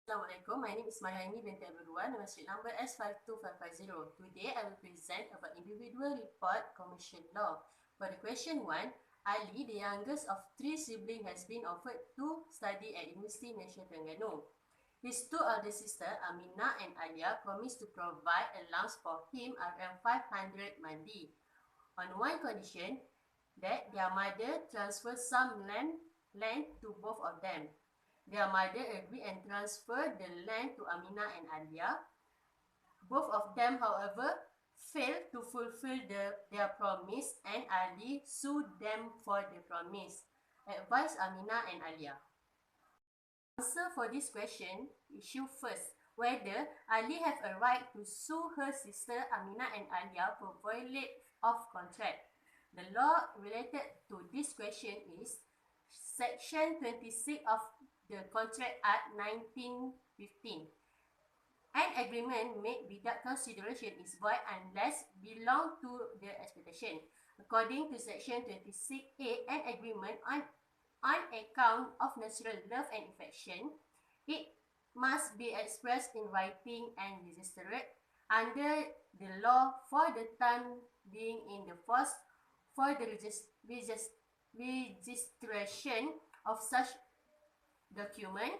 Assalamualaikum, my name is Mayaini binti Abdul Nama street number S52550. Today I will present about individual report commercial law. For the question 1, Ali, the youngest of 3 siblings, has been offered to study at University National Terengganu. His two elder sisters, Amina and Alia, promised to provide allowance for him around 500 mandi. On one condition, that their mother transfer some land to both of them. Their mother agreed and transferred the land to Amina and Alia. Both of them, however, failed to fulfill their promise, and Ali sued them for the promise. Advise Amina and Alia. Answer for this question, issue first, whether Ali have a right to sue her sister Amina and Alia for violation of contract. The law related to this question is Section 26 of the Contract Act 1915. An agreement made without consideration is void unless belong to the expectation. According to Section 26A, an agreement on account of natural love and affection, it must be expressed in writing and registered under the law for the time being in the force for the registration of such document,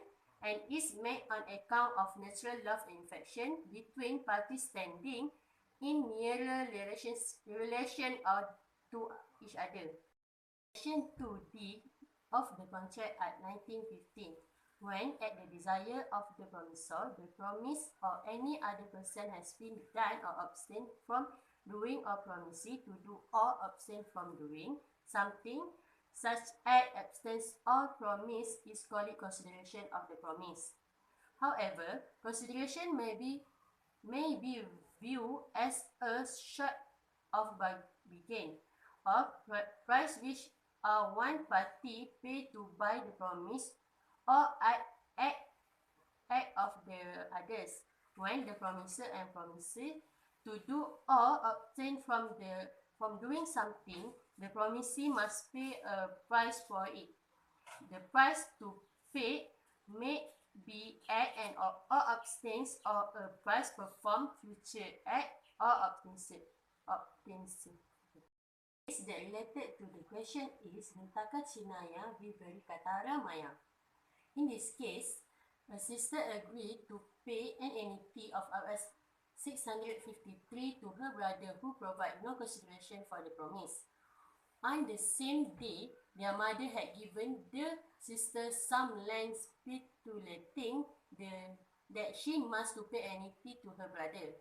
and is made on account of natural love and affection between parties standing in nearer relation or to each other. Section 2D of the Contract Act 1915. When, at the desire of the promisor, the promise or any other person has been done or abstained from doing or promising to do or abstain from doing something, such as absence or promise is called consideration of the promise. However, consideration may be viewed as a sort of bargain or price which one party pay to buy the promise or act of the others. When the promiser and promisee to do or obtain from doing something, the promisee must pay a price for it. The price to pay may be act and or abstains, or a price perform future act or obtains. Case that related to the question is Hentaka Cinaya Viveri Katara Maya. In this case, a sister agreed to pay an annuity of Rs 653 to her brother who provided no consideration for the promise. On the same day, their mother had given the sister some land stipulating that she must to pay annuity to her brother.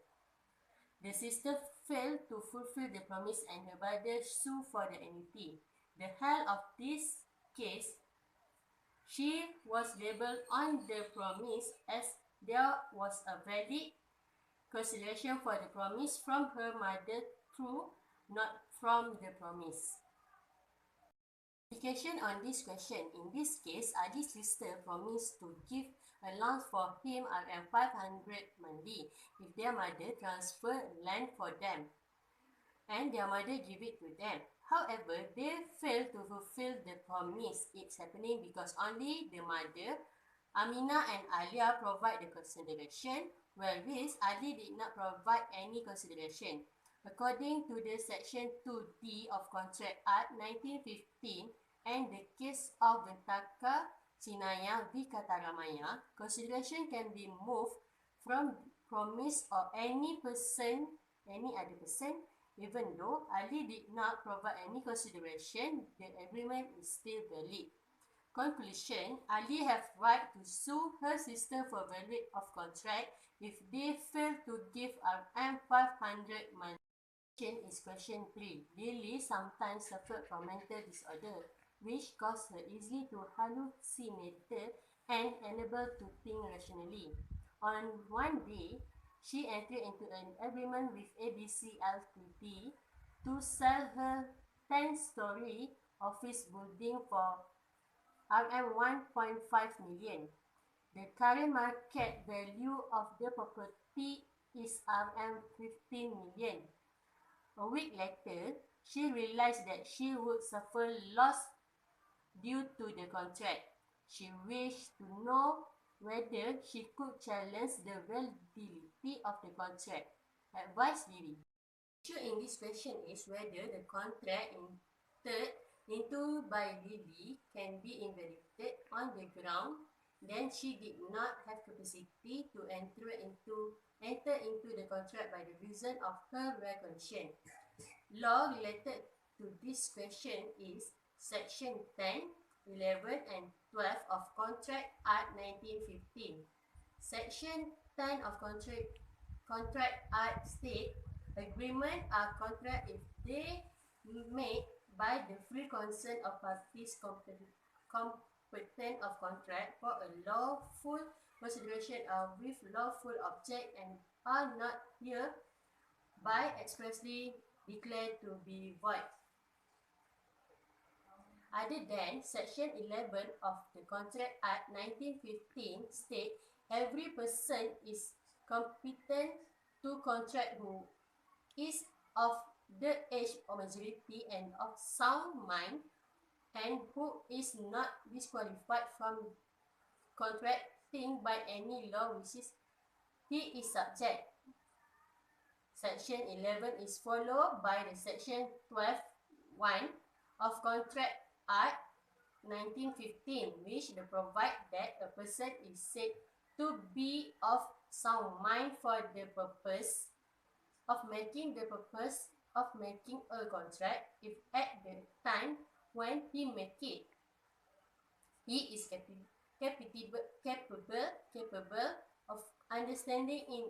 The sister failed to fulfill the promise and her brother sued for the annuity. The hell of this case, she was labelled on the promise as there was a valid consideration for the promise from her mother through, not from the promise. Application on this question. In this case, Ali's sister promised to give allowance for him around 500 mandi if their mother transfer land for them and their mother give it to them. However, they failed to fulfill the promise. It's happening because only the mother, Amina and Alia, provide the consideration, whereas Ali did not provide any consideration. According to the Section 2D of Contract Act 1915 and the case of Gentaka Cinaya v. Kataramaya, consideration can be moved from promise or any other person. Even though Ali did not provide any consideration, the agreement is still valid. Conclusion, Ali have right to sue her sister for violation of contract if they fail to give RM 500 money. Is question 3. Lily sometimes suffered from mental disorder, which caused her easily to hallucinate and unable to think rationally. On one day, she entered into an agreement with ABC Ltd to sell her 10-story office building for RM 1.5 million. The current market value of the property is RM 15 million. A week later, she realized that she would suffer loss due to the contract. She wished to know whether she could challenge the validity of the contract. Advise Lily. The issue in this question is whether the contract entered into by Lily can be invalidated on the ground then she did not have capacity to enter into the contract by the reason of her recognition. Law related to this question is Section 10, 11 and 12 of Contract Act 1915. Section 10 of Contract Act state, agreement are contract if they made by the free consent of parties competent of contract for a lawful consideration with lawful object and are not hereby expressly declared to be void. Other than Section 11 of the Contract Act 1915 state, every person is competent to contract who is of the age of majority and of sound mind and who is not disqualified from contracting by any law which is he is subject. Section 11 is followed by the Section 12(1) of Contract Act 1915, which provide that a person is said to be of sound mind for the purpose of making a contract if at the time when he make it, he is capable of understanding in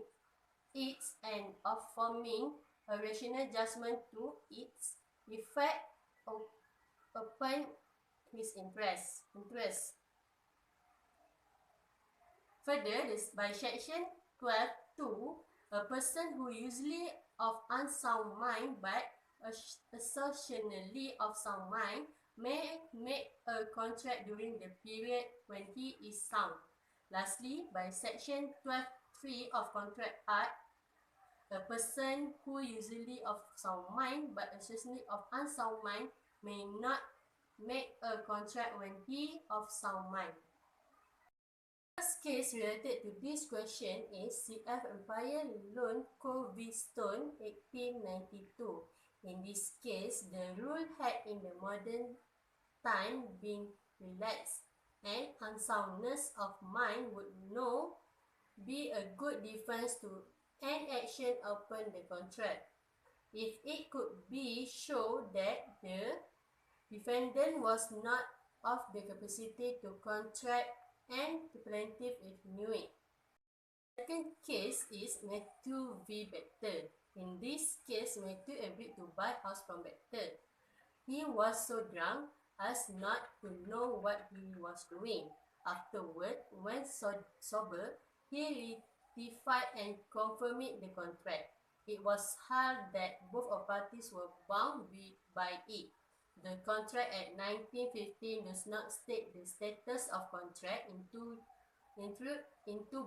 it and of forming a rational judgment to its effect upon his interest. Further, by Section 12(2), a person who usually of unsound mind but assertionally of sound mind may make a contract during the period when he is sound. Lastly, by Section 12(3) of Contract Act, a person who usually of sound mind but assertionally of unsound mind may not make a contract when he of sound mind. First case related to this question is CF Empire Loan Co. v. Stone, 1892. In this case, the rule had in the modern time been relaxed and unsoundness of mind would now be a good defense to an action upon the contract. If it could be shown that the defendant was not of the capacity to contract and the plaintiff if knew it. Second case is Matthew v. Bechtel. In this case, Matthew agreed to buy house from Bechtel. He was so drunk as not to know what he was doing. Afterward, when sober, he ratified and confirmed the contract. It was held that both of parties were bound by it. The Contract Act 1915 does not state the status of contract into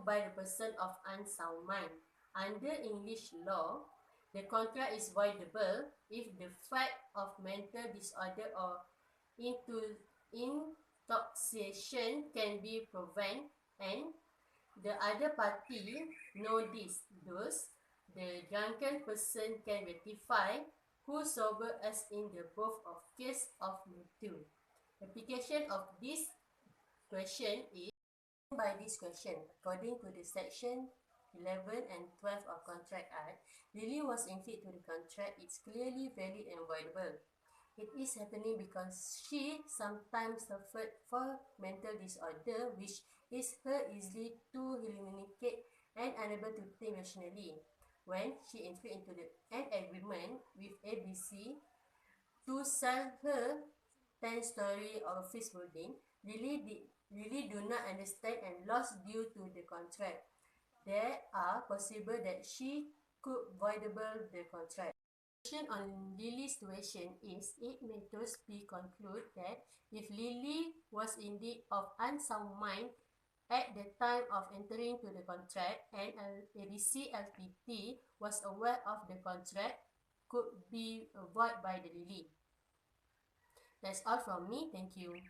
by the person of unsound mind. Under English law, the contract is voidable if the fact of mental disorder or intoxication can be proven and the other party know this. Thus, the drunken person can ratify who sober as in the both of case of Matthew. Application of this question is by this question. According to the Section 11 and 12 of Contract Act, Lily was unfit to the contract. It's clearly valid and voidable. It is happening because she sometimes suffered from mental disorder, which is her easily to hallucinate and unable to think rationally. When she entered into an agreement with ABC to sell her 10-story office building, Lily do not understand and lost due to the contract. There are possible that she could voidable the contract. On Lily's situation is it may thus be concluded that if Lily was indeed of unsound mind at the time of entering to the contract and ABC LTD was aware of the contract could be void by the Lily. That's all from me. Thank you.